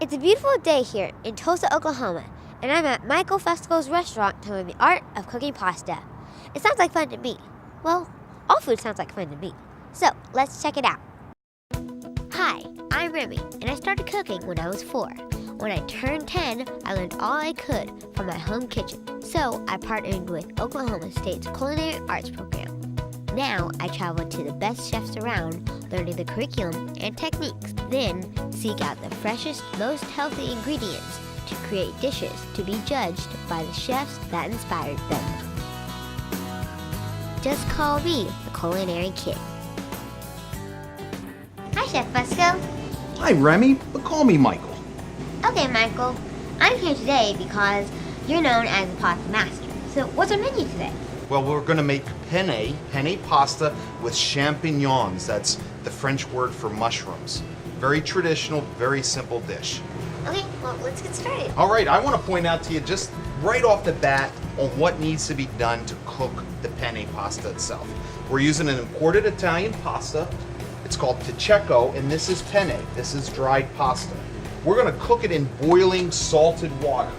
It's a beautiful day here in Tulsa, Oklahoma, and I'm at Michael Fesco's restaurant to learn the art of cooking pasta. It sounds like fun to me. Well, all food sounds like fun to me. So, let's check it out. Hi, I'm Remy, and I started cooking when I was 4. When I turned 10, I learned all I could from my home kitchen. So, I partnered with Oklahoma State's Culinary Arts Program. Now, I travel to the best chefs around, learning the curriculum and techniques. Then, seek out the freshest, most healthy ingredients to create dishes to be judged by the chefs that inspired them. Just call me the Culinary Kid. Hi, Chef Fesco. Hi, Remy, but call me Michael. Okay, Michael. I'm here today because you're known as the pasta master. So, what's our menu today? Well, we're gonna make penne pasta with champignons. That's the French word for mushrooms. Very traditional, very simple dish. Okay, well, let's get started. All right, I wanna point out to you just right off the bat on what needs to be done to cook the penne pasta itself. We're using an imported Italian pasta. It's called Pacheco, and this is penne. This is dried pasta. We're gonna cook it in boiling salted water.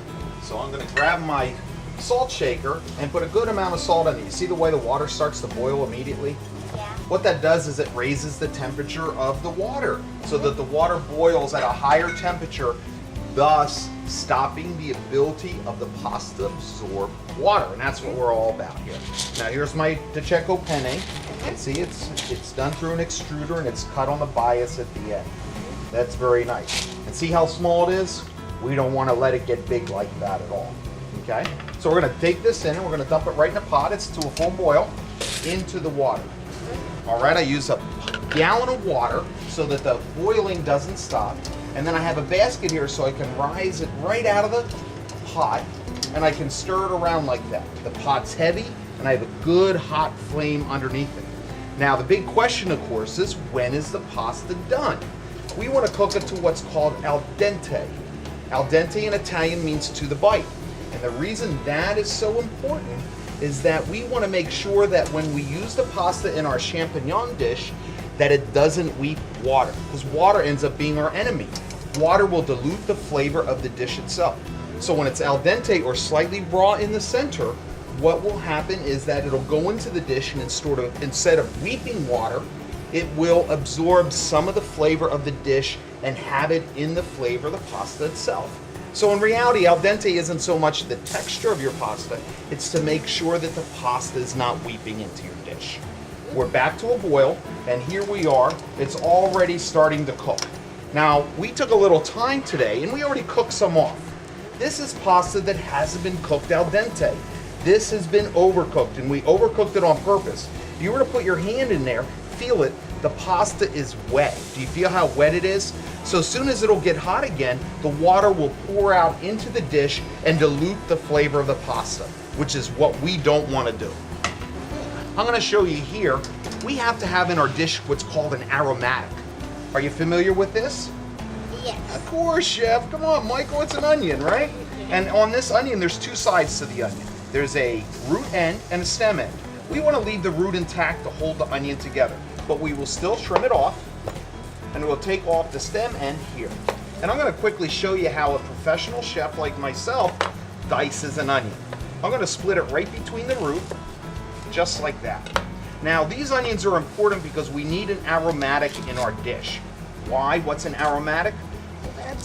So I'm gonna grab my salt shaker and put a good amount of salt in it. You see the way the water starts to boil immediately? Yeah. What that does is it raises the temperature of the water so that the water boils at a higher temperature, thus stopping the ability of the pasta to absorb water. And that's what we're all about here. Now here's my Pacheco penne. You can see it's done through an extruder and it's cut on the bias at the end. That's very nice. And see how small it is? We don't want to let it get big like that at all. Okay? So we're going to take this in and we're going to dump it right in a pot. It's to a full boil into the water. All right, I use a gallon of water so that the boiling doesn't stop. And then I have a basket here so I can rise it right out of the pot and I can stir it around like that. The pot's heavy and I have a good hot flame underneath it. Now the big question, of course, is when is the pasta done? We want to cook it to what's called al dente. Al dente in Italian means to the bite. And the reason that is so important is that we want to make sure that when we use the pasta in our champignon dish, that it doesn't weep water, because water ends up being our enemy. Water will dilute the flavor of the dish itself. So when it's al dente or slightly raw in the center, what will happen is that it'll go into the dish and instead of weeping water, it will absorb some of the flavor of the dish and have it in the flavor of the pasta itself. So in reality, al dente isn't so much the texture of your pasta, it's to make sure that the pasta is not weeping into your dish. We're back to a boil, and here we are. It's already starting to cook. Now, we took a little time today, and we already cooked some off. This is pasta that hasn't been cooked al dente. This has been overcooked, and we overcooked it on purpose. If you were to put your hand in there, feel it, the pasta is wet. Do you feel how wet it is? So as soon as it'll get hot again, the water will pour out into the dish and dilute the flavor of the pasta, which is what we don't want to do. I'm going to show you here, we have to have in our dish what's called an aromatic. Are you familiar with this? Yes. Of course, Chef. Come on, Michael, it's an onion, right? And on this onion, there's two sides to the onion. There's a root end and a stem end. We want to leave the root intact to hold the onion together, but we will still trim it off, and we'll take off the stem end here. And I'm going to quickly show you how a professional chef like myself dices an onion. I'm going to split it right between the root, just like that. Now, these onions are important because we need an aromatic in our dish. Why? What's an aromatic? Well,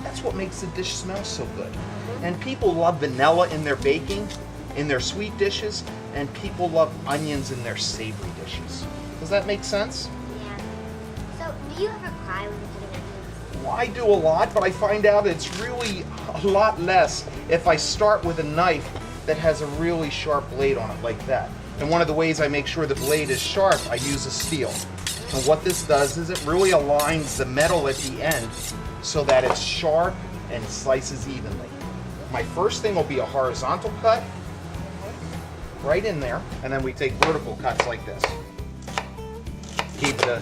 that's what makes the dish smell so good. And people love vanilla in their baking, in their sweet dishes, and people love onions in their savory dishes. Does that make sense? Yeah. So, do you ever cry when you're cutting onions? Well, I do a lot, but I find out it's really a lot less if I start with a knife that has a really sharp blade on it like that. And one of the ways I make sure the blade is sharp, I use a steel. And what this does is it really aligns the metal at the end so that it's sharp and slices evenly. My first thing will be a horizontal cut right in there, and then we take vertical cuts like this. Keep the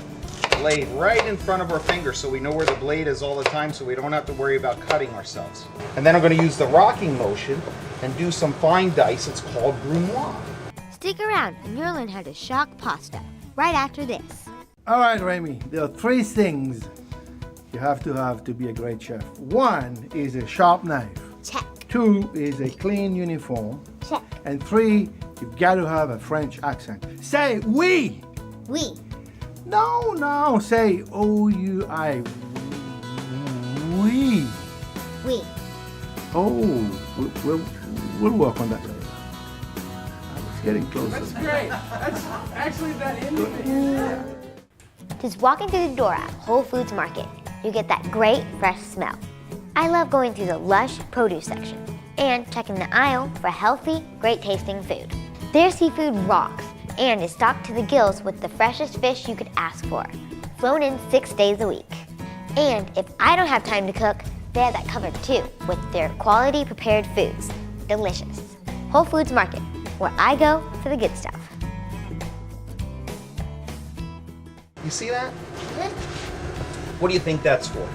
blade right in front of our finger so we know where the blade is all the time so we don't have to worry about cutting ourselves. And then I'm going to use the rocking motion and do some fine dice. It's called brunoise. Stick around and you'll learn how to shock pasta right after this. All right, Remy, there are three things you have to be a great chef. 1 is a sharp knife. Check. 2 is a clean uniform. Check. And 3, you've got to have a French accent. Say oui. We. No, say O-U-I. Oui. We. Oh, we'll work on that later. It's getting closer. That's great. That's actually that Indian. Just walking through the door at Whole Foods Market, you get that great fresh smell. I love going through the lush produce section and checking the aisle for healthy, great tasting food. Their seafood rocks and is stocked to the gills with the freshest fish you could ask for, flown in 6 days a week. And if I don't have time to cook, they have that covered too with their quality prepared foods. Delicious. Whole Foods Market, where I go for the good stuff. You see that? What do you think that's for?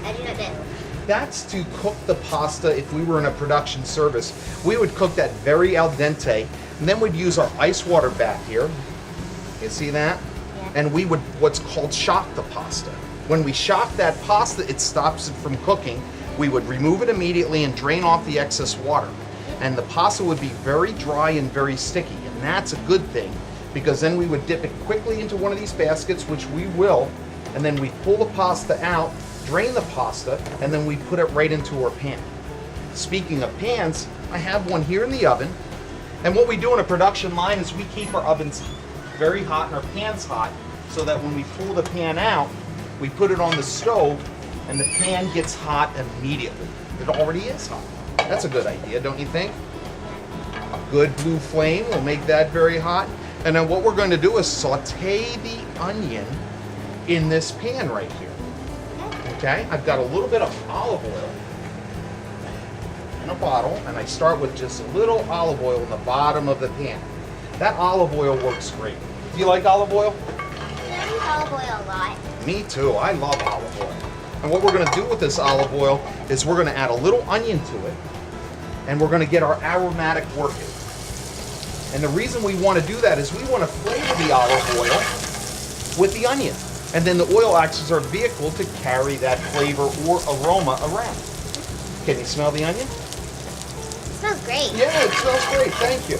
I do not know. That's to cook the pasta. If we were in a production service, we would cook that very al dente, and then we'd use our ice water bath here. You see that? Yeah. And we would what's called shock the pasta. When we shock that pasta, it stops it from cooking. We would remove it immediately and drain off the excess water. And the pasta would be very dry and very sticky, and that's a good thing, because then we would dip it quickly into one of these baskets, which we will, and then we pull the pasta out, drain the pasta, and then we put it right into our pan. Speaking of pans, I have one here in the oven, and what we do in a production line is we keep our ovens very hot and our pans hot, so that when we pull the pan out, we put it on the stove, and the pan gets hot immediately. It already is hot. That's a good idea, don't you think? A good blue flame will make that very hot. And then what we're going to do is saute the onion in this pan right here. Okay, I've got a little bit of olive oil in a bottle, and I start with just a little olive oil in the bottom of the pan. That olive oil works great. Do you like olive oil? I use olive oil a lot. Me too, I love olive oil. And what we're going to do with this olive oil is we're going to add a little onion to it, and we're going to get our aromatic working. And the reason we want to do that is we want to flavor the olive oil with the onion. And then the oil acts as our vehicle to carry that flavor or aroma around. Can you smell the onion? It smells great. Yeah, it smells great, thank you.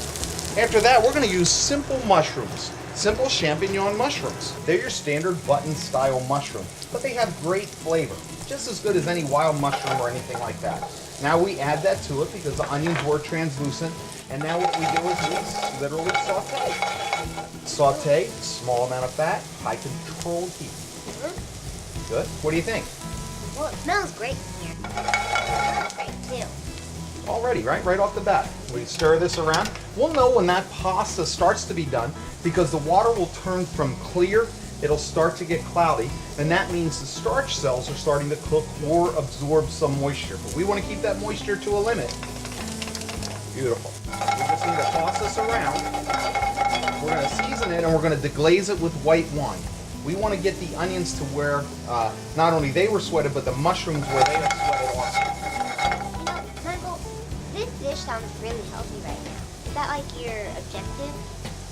After that, we're going to use simple mushrooms. Simple champignon mushrooms. They're your standard button style mushroom, but they have great flavor. Just as good as any wild mushroom or anything like that. Now we add that to it because the onions were translucent. And now what we do is we literally saute. Saute, small amount of fat, high controlled heat. Good. What do you think? Well, it smells great in here. It smells great too. Already, right? Right off the bat. We stir this around. We'll know when that pasta starts to be done because the water will turn from clear, it'll start to get cloudy, and that means the starch cells are starting to cook or absorb some moisture. But we want to keep that moisture to a limit. Beautiful. We just need to toss this around. We're going to season it and we're going to deglaze it with white wine. We want to get the onions to where not only they were sweated, but the mushrooms where they are sweated also. Michael, this dish sounds really healthy right now. Is that like your objective?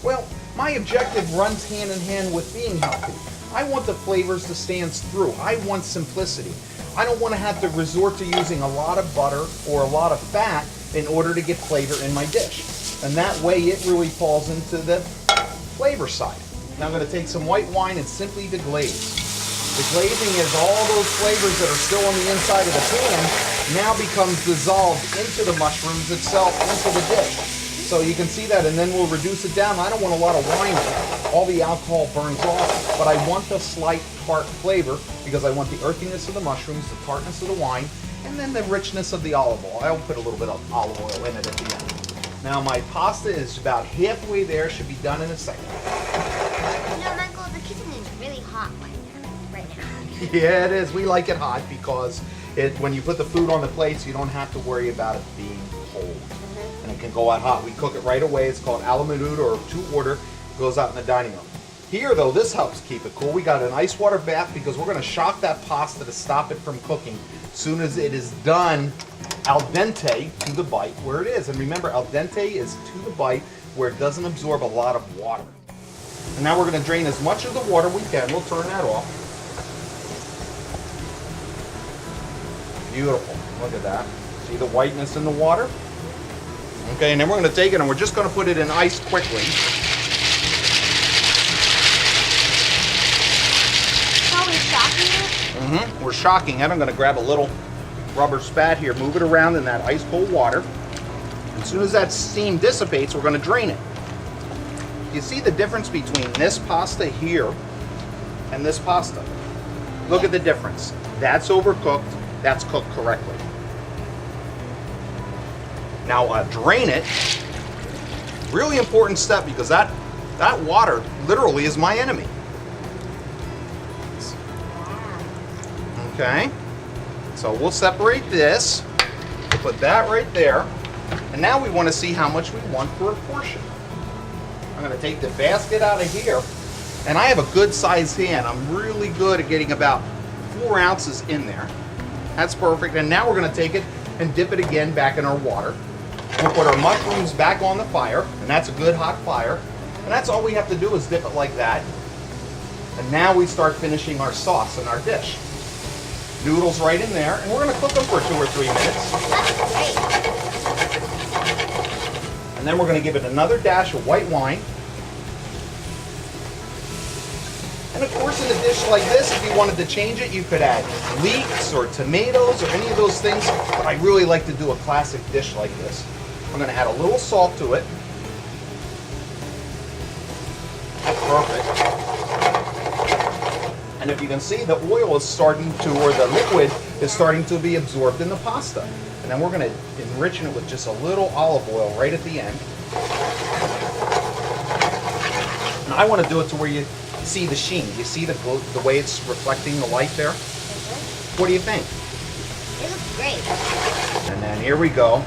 Well, my objective runs hand in hand with being healthy. I want the flavors to stand through. I want simplicity. I don't want to have to resort to using a lot of butter or a lot of fat in order to get flavor in my dish. And that way it really falls into the flavor side. Now I'm going to take some white wine and simply deglaze. The glazing is all those flavors that are still on the inside of the pan now becomes dissolved into the mushrooms itself, into the dish. So you can see that, and then we'll reduce it down. I don't want a lot of wine here. All the alcohol burns off, but I want the slight tart flavor because I want the earthiness of the mushrooms, the tartness of the wine, and then the richness of the olive oil. I'll put a little bit of olive oil in it at the end. Now my pasta is about halfway there, should be done in a second. You know, Michael, the kitchen is really hot right now. Yeah, it is. We like it hot because when you put the food on the plates, you don't have to worry about it being cold. And it can go out hot. We cook it right away. It's called a la minute or to order. It goes out in the dining room. Here, though, this helps keep it cool. We got an ice water bath because we're going to shock that pasta to stop it from cooking. As soon as it is done al dente to the bite where it is. And remember, al dente is to the bite where it doesn't absorb a lot of water. And now we're going to drain as much of the water we can. We'll turn that off. Beautiful. Look at that. See the whiteness in the water? Okay, and then we're going to take it and we're just going to put it in ice quickly. How are we shocking it? We're shocking it. I'm going to grab a little rubber spat here, move it around in that ice cold water. As soon as that steam dissipates, we're going to drain it. You see the difference between this pasta here and this pasta? Look at the difference. That's overcooked. That's cooked correctly. Now drain it. Really important step because that water literally is my enemy. Okay. So we'll separate this. We'll put that right there. And now we want to see how much we want for a portion. I'm going to take the basket out of here. And I have a good sized hand. I'm really good at getting about 4 ounces in there. That's perfect. And now we're going to take it and dip it again back in our water. We'll put our mushrooms back on the fire, and that's a good hot fire. And that's all we have to do is dip it like that. And now we start finishing our sauce in our dish. Noodles right in there, and we're going to cook them for 2 or 3 minutes. That's great. And then we're going to give it another dash of white wine. And of course, in a dish like this, if you wanted to change it, you could add leeks or tomatoes or any of those things. But I really like to do a classic dish like this. I'm going to add a little salt to it. That's perfect. And if you can see, the oil is starting to, or the liquid is starting to be absorbed in the pasta. And then we're going to enrich it with just a little olive oil right at the end. And I want to do it to where you see the sheen. You see the way it's reflecting the light there? What do you think? It looks great. And then here we go.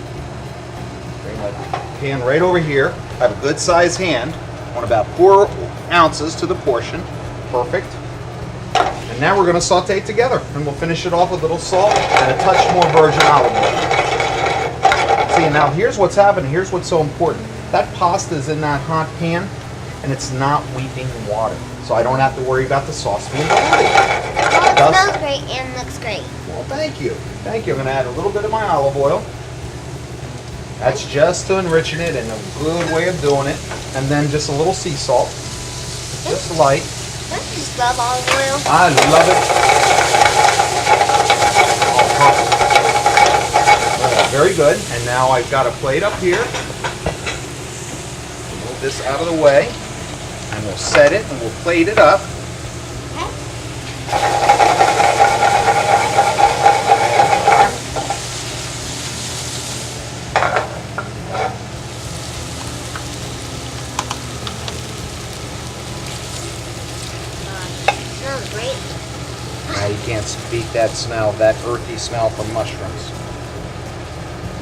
Bring my pan right over here. I have a good sized hand. I want about 4 ounces to the portion. Perfect. And now we're going to saute together. And we'll finish it off with a little salt and a touch more virgin olive oil. See, now here's what's happening. Here's what's so important. That pasta is in that hot pan and it's not weeping water. So I don't have to worry about the sauce being diluted. Well, it smells great and looks great. Well, thank you. Thank you. I'm going to add a little bit of my olive oil. That's just to enrichen it and a good way of doing it. And then just a little sea salt. Just light. Don't you just love olive oil? I love it. Oh, perfect. Very good. And now I've got a plate up here. Move this out of the way. And we'll set it and we'll plate it up. Smells great. Now you can't beat that smell, that earthy smell from mushrooms.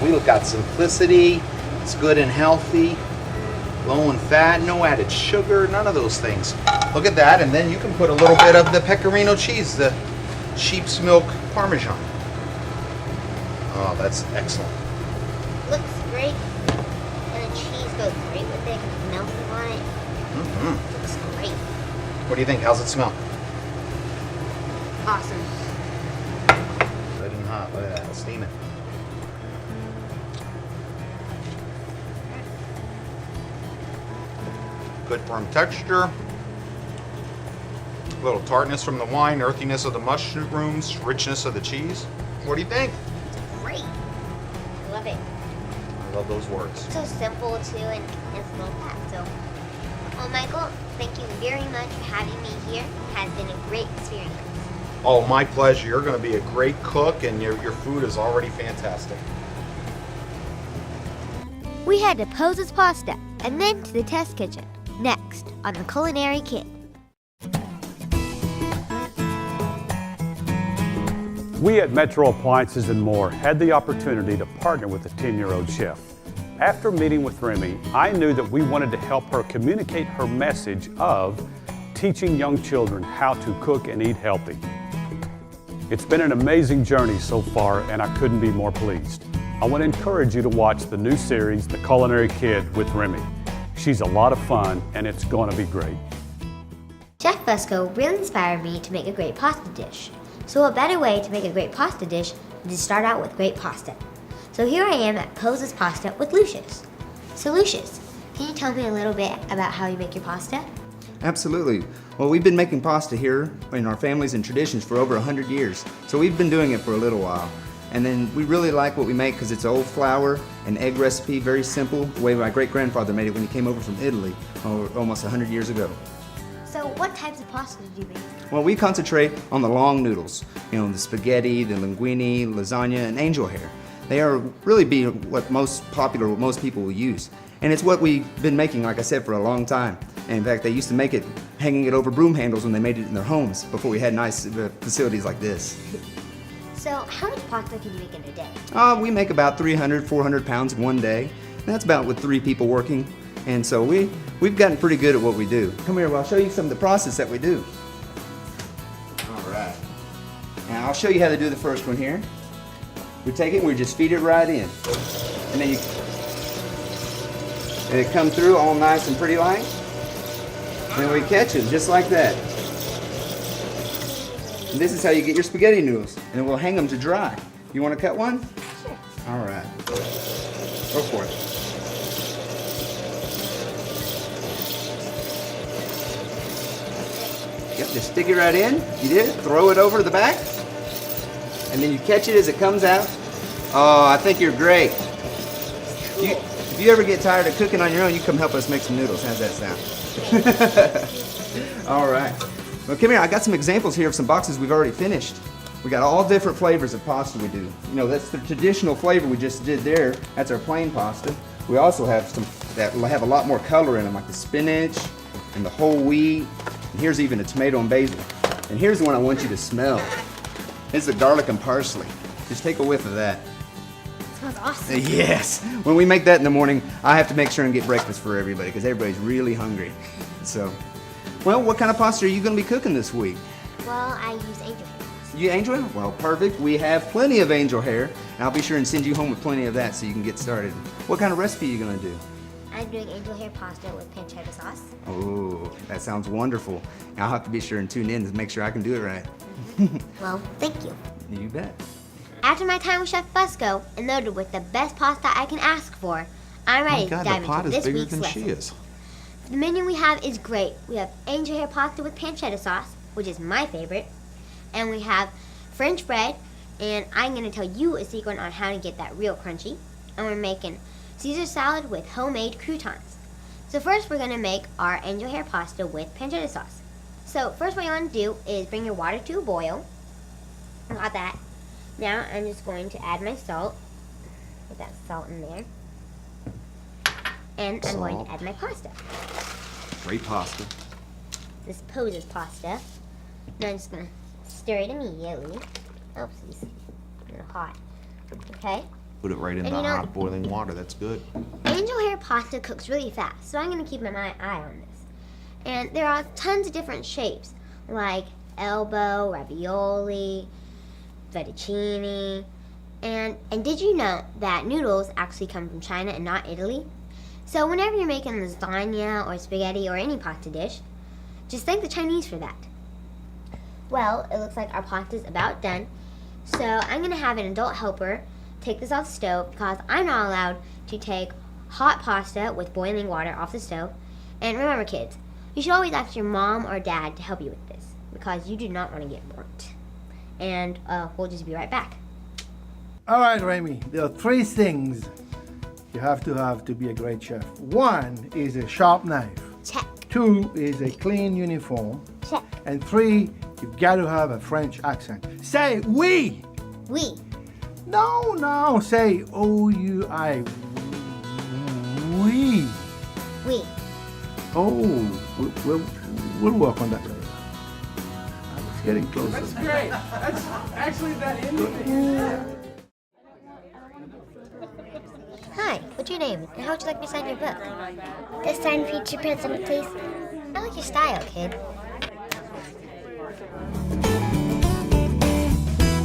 We got simplicity, it's good and healthy, low in fat, no added sugar, none of those things. Look at that, and then you can put a little bit of the pecorino cheese, the sheep's milk Parmesan. Oh, that's excellent. Looks great. And the cheese goes great with it. Melting on it. Looks great. What do you think? How's it smell? Awesome. Good and hot. Look at that. I'll steam it. Good firm texture. A little tartness from the wine, earthiness of the mushrooms, richness of the cheese. What do you think? Great. I love it. I love those words. So simple too and it's low fat. So, well, Michael, thank you very much for having me here. It has been a great experience. Oh, my pleasure. You're going to be a great cook and your food is already fantastic. We had to pose as pasta and then to the test kitchen. Next on The Culinary Kid. We at Metro Appliances and More had the opportunity to partner with a 10-year-old chef. After meeting with Remy, I knew that we wanted to help her communicate her message of teaching young children how to cook and eat healthy. It's been an amazing journey so far, and I couldn't be more pleased. I want to encourage you to watch the new series, The Culinary Kid with Remy. She's a lot of fun, and it's going to be great. Chef Fusco really inspired me to make a great pasta dish. So a better way to make a great pasta dish to start out with great pasta. So here I am at Pose's Pasta with Lucius. So Lucius, can you tell me a little bit about how you make your pasta? Absolutely. Well, we've been making pasta here in our families and traditions for over 100 years. So we've been doing it for a little while. And then we really like what we make because it's old flour and egg recipe, very simple, the way my great-grandfather made it when he came over from Italy almost 100 years ago. So what types of pasta do you make? Well, we concentrate on the long noodles, the spaghetti, the linguine, lasagna, and angel hair. They are really what most people will use. And it's what we've been making, like I said, for a long time. And in fact, they used to make it hanging it over broom handles when they made it in their homes before we had nice facilities like this. So how much pasta can you make in a day? We make about 300, 400 pounds in one day. And that's about with 3 people working. And so we've gotten pretty good at what we do. Come here, I'll show you some of the process that we do. All right. Now I'll show you how to do the first one here. We take it and we just feed it right in. And then it comes through all nice and pretty like. And then we catch it just like that. And this is how you get your spaghetti noodles. And we'll hang them to dry. You want to cut one? Sure. All right. Go for it. Yep, just stick it right in. You did. Throw it over the back. And then you catch it as it comes out. Oh, I think you're great. If you ever get tired of cooking on your own, you come help us make some noodles. How's that sound? All right. Well, come here. I got some examples here of some boxes we've already finished. We got all different flavors of pasta we do. That's the traditional flavor we just did there. That's our plain pasta. We also have some that have a lot more color in them, like the spinach and the whole wheat. And here's even a tomato and basil. And here's the one I want you to smell. It's the garlic and parsley. Just take a whiff of that. Smells awesome. Yes. When we make that in the morning, I have to make sure and get breakfast for everybody because everybody's really hungry. So, well, what kind of pasta are you going to be cooking this week? Well, I use angel hair. You angel hair? Well, perfect. We have plenty of angel hair, and I'll be sure and send you home with plenty of that so you can get started. What kind of recipe are you going to do? I'm doing angel hair pasta with pancetta sauce. Oh, that sounds wonderful. I'll have to be sure and tune in to make sure I can do it right. Well, thank you. You bet. After my time with Chef Fusco and loaded with the best pasta I can ask for, I'm ready to dive into this week's lesson. The menu we have is great. We have angel hair pasta with pancetta sauce, which is my favorite, and we have French bread, and I'm going to tell you a secret on how to get that real crunchy, and we're making Caesar salad with homemade croutons. So first we're going to make our angel hair pasta with pancetta sauce. So first what you want to do is bring your water to a boil. Got that. Now I'm just going to add my salt. Put that salt in there. And I'm going to add my pasta. Great pasta. This Pose's pasta. Now I'm just going to stir it immediately. Oopsies. A little hot. Okay. Put it right in the hot boiling water. That's good. Angel hair pasta cooks really fast, so I'm going to keep my eye on this. And there are tons of different shapes, like elbow, ravioli, fettuccine. And did you know that noodles actually come from China and not Italy? So whenever you're making lasagna or spaghetti or any pasta dish, just thank the Chinese for that. Well, it looks like our pasta is about done. So I'm going to have an adult helper take this off the stove because I'm not allowed to take hot pasta with boiling water off the stove. And remember, kids, you should always ask your mom or dad to help you with this because you do not want to get burnt. And we'll just be right back. All right, Remy, there are 3 things you have to be a great chef. 1 is a sharp knife. Check. 2 is a clean uniform. Check. And 3, you've got to have a French accent. Say oui. Oui. No, say O-U-I. Oui. Oui. Oh, we'll work on that later. It's getting closer. That's great. That's actually that Indian. Hi, what's your name? And how would you like me to sign your book? This time, feature president, please. I like your style, kid.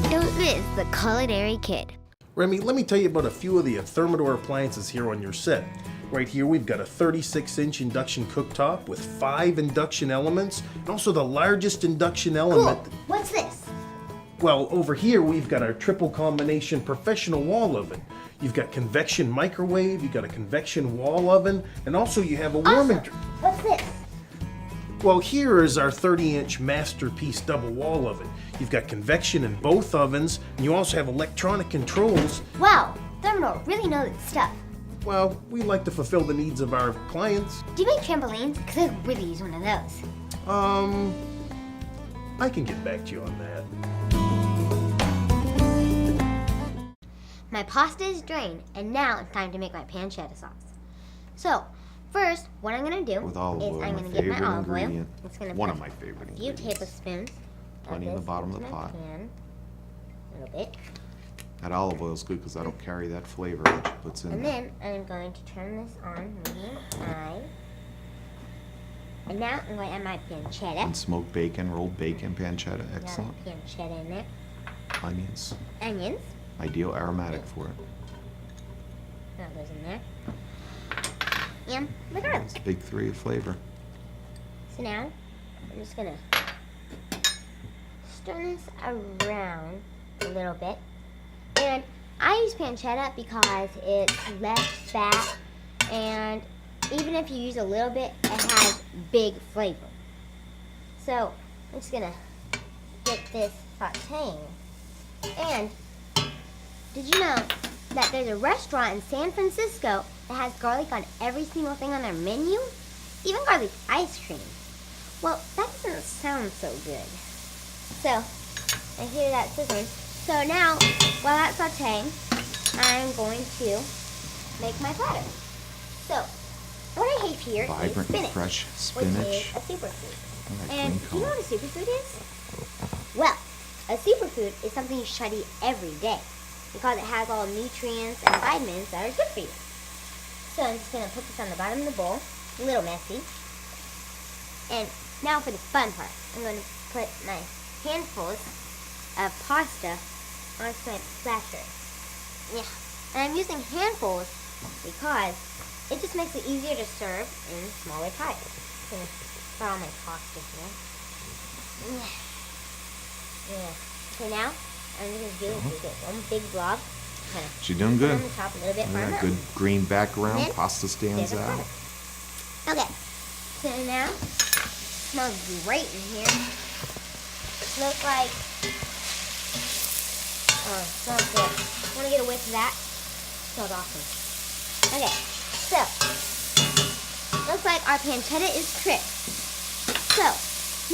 Don't miss the Culinary Kid. Remy, let me tell you about a few of the Thermador appliances here on your set. Right here we've got a 36-inch induction cooktop with 5 induction elements, and also the largest induction element. Cool. What's this? Well, over here we've got our triple combination professional wall oven. You've got convection microwave, you've got a convection wall oven, and also you have a warming. What's this? Well, here is our 30-inch masterpiece double wall oven. You've got convection in both ovens, and you also have electronic controls. Wow, Thermo really knows its stuff. Well, we like to fulfill the needs of our clients. Do you make trampolines? Because I could really use one of those. I can get back to you on that. My pasta is drained, and now it's time to make my pancetta sauce. So, first, what I'm gonna do With olive is oil, I'm my gonna get my favorite olive oil. ingredient. It's gonna One put of my favorite a few ingredients. tablespoons. Plenty in the this bottom of the into my pot. pan. A little bit. That olive oil is good because I don't carry that flavor that she puts in And there. then I'm going to turn this on medium high. And now I'm going to add my pancetta. And smoked bacon, rolled bacon, pancetta, Got excellent. pancetta in there. Onions, Onions. ideal aromatic for it. That goes in there. And my garlic. It's big three of flavor. So now I'm just gonna stir this around a little bit. And I use pancetta because it's less fat, and even if you use a little bit, it has big flavor. So I'm just gonna get this sauteing. And did you know that there's a restaurant in San Francisco that has garlic on every single thing on their menu? Even garlic ice cream. Well, that doesn't sound so good. So, I hear that sizzling. So now, while that's sauteing, I'm going to make my platter. So, what I have here is Vibrant and spinach, fresh which spinach. is a superfood. I like And green do you know color. what a superfood is? Well, a superfood is something you should eat every day because it has all nutrients and vitamins that are good for you. So I'm just going to put this on the bottom of the bowl, a little messy. And now for the fun part. I'm going to put my handfuls of pasta onto my platter. Yeah, and I'm using handfuls because it just makes it easier to serve in smaller pies. I'm going to put all my pasta here. Yeah. Okay, now I'm just going to do this one big blob. Kind of She's doing put good. on the top a little bit Look at farther. that good green background. Then, Pasta stands there's a out. platter. Okay, so now smells great in here. Looks like smells good. Want to get a whiff of that? Smells awesome. Okay, so looks like our pancetta is crisp. So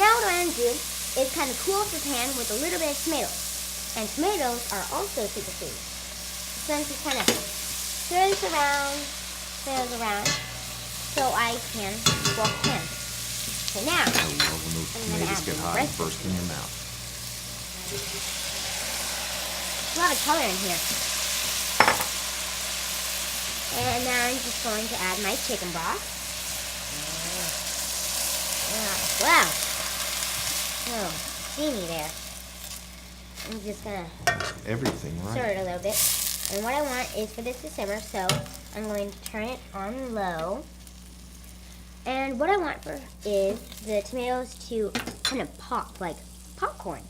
now what I'm gonna do is kind of cool off the pan with a little bit of tomatoes. And tomatoes are also superfood. So I'm just kind of stir this around, so I can wash the pan. So now, I love when those I'm gonna tomatoes add get the hot and rest of burst in your mouth. a lot of color in here. And now I'm just going to add my chicken broth. Wow. Oh, steamy there. I'm just gonna Everything, stir right? it a little bit. And what I want is for this to simmer, so I'm going to turn it on low. And what I want is the tomatoes to kind of pop, like popcorn.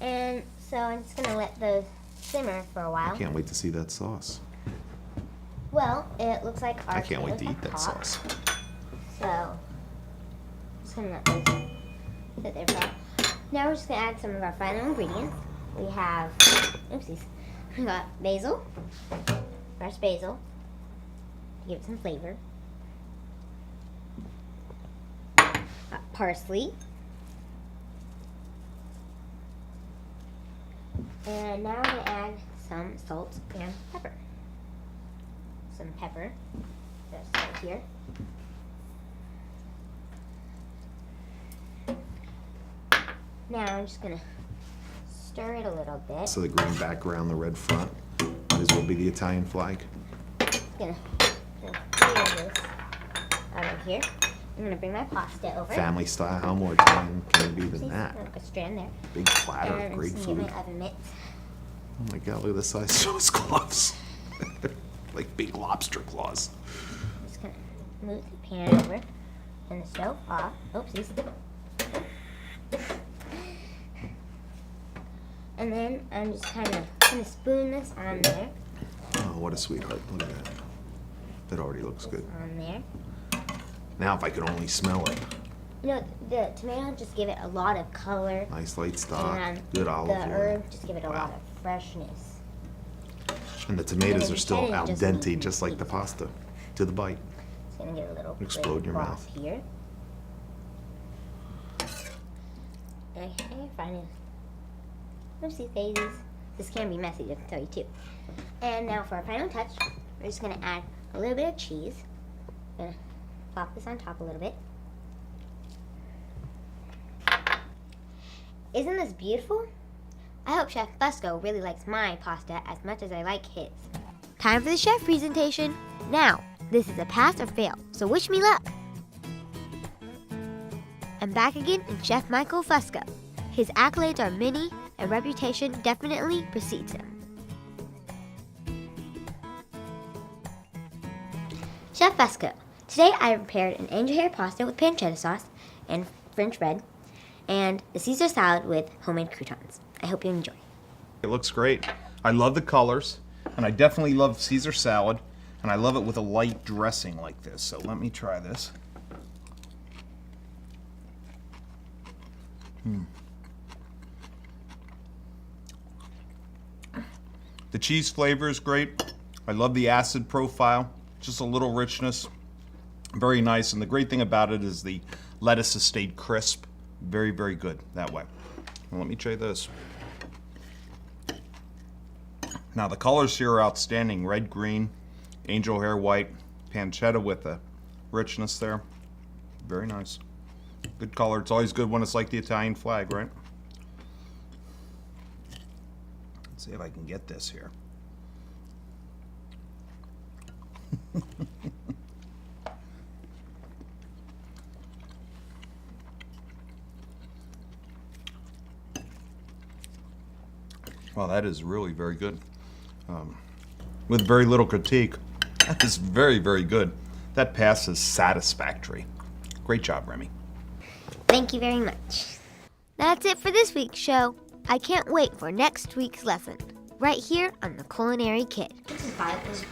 And so I'm just gonna let those simmer for a while. I can't wait to see that sauce. Well, it looks like our I can't wait to tomatoes eat that have popped. sauce. So, just gonna let those sit there for a while. Now we're just gonna add some of our final ingredients. We have, oopsies, we got basil, fresh basil, to give it some flavor. Parsley. And now I'm gonna add some salt and pepper. Some pepper, just right here. Now I'm just gonna stir it a little bit. So the green background, the red front, might as well be the Italian flag. Gonna clear this out of here. I'm gonna bring my pasta over. Family style. How more Italian can it be than that? Like a strand there. Big platter And of I'm great just gonna food. get my oven mitts. Oh my God, look at the size of those claws. Like big lobster claws. I'm just gonna move the pan over and the stove off. Oopsies. And then I'm just kind of gonna spoon this on there. Oh, what a sweetheart. Look at that. That already looks good. On there. Now if I could only smell it. You know, the tomato just give it a lot of color. Nice light stock, And good olive the oil. herb just give it a Wow. lot of freshness. And the tomatoes And are still then al just dente, leave just like the pasta, to the bite. It's gonna get a little Explode bit in your broth mouth. here. And finally, oopsie daisies. This can be messy, I can tell you too. And now for our final touch, we're just gonna add a little bit of cheese. Gonna plop this on top a little bit. Isn't this beautiful? I hope Chef Fusco really likes my pasta as much as I like his. Time for the chef presentation. Now, this is a pass or fail, so wish me luck. I'm back again in Chef Michael Fusco. His accolades are many, and reputation definitely precedes him. Chef Fusco, today I prepared an angel hair pasta with pancetta sauce and French bread, and the Caesar salad with homemade croutons. I hope you enjoy. It looks great. I love the colors, and I definitely love Caesar salad, and I love it with a light dressing like this. So let me try this. The cheese flavor is great. I love the acid profile, just a little richness. Very nice, and the great thing about it is the lettuce has stayed crisp. Very, very good that way. Well, let me try this. Now the colors here are outstanding. Red, green, angel hair white, pancetta with a richness there. Very nice. Good color. It's always good when it's like the Italian flag, right? Let's see if I can get this here. Wow, that is really very good. With very little critique, that is very, very good. That pass is satisfactory. Great job, Remy. Thank you very much. That's it for this week's show. I can't wait for next week's lesson, right here on the Culinary Kid. Kitchen supply was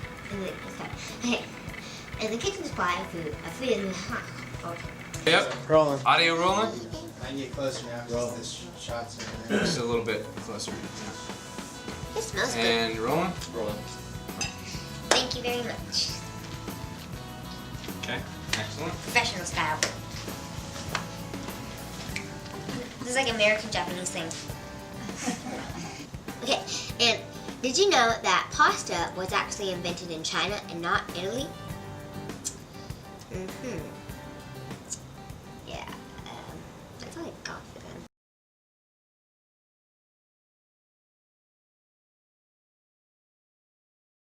okay. And the kitchen supply food, food is Yep. Rolling. Audio rolling? I can get closer now because this shot's in there. Just a little bit closer. It smells good. And rolling? Rolling. Thank you very much. Okay, excellent. Professional style. This is like American Japanese thing. Okay, and did you know that pasta was actually invented in China and not Italy?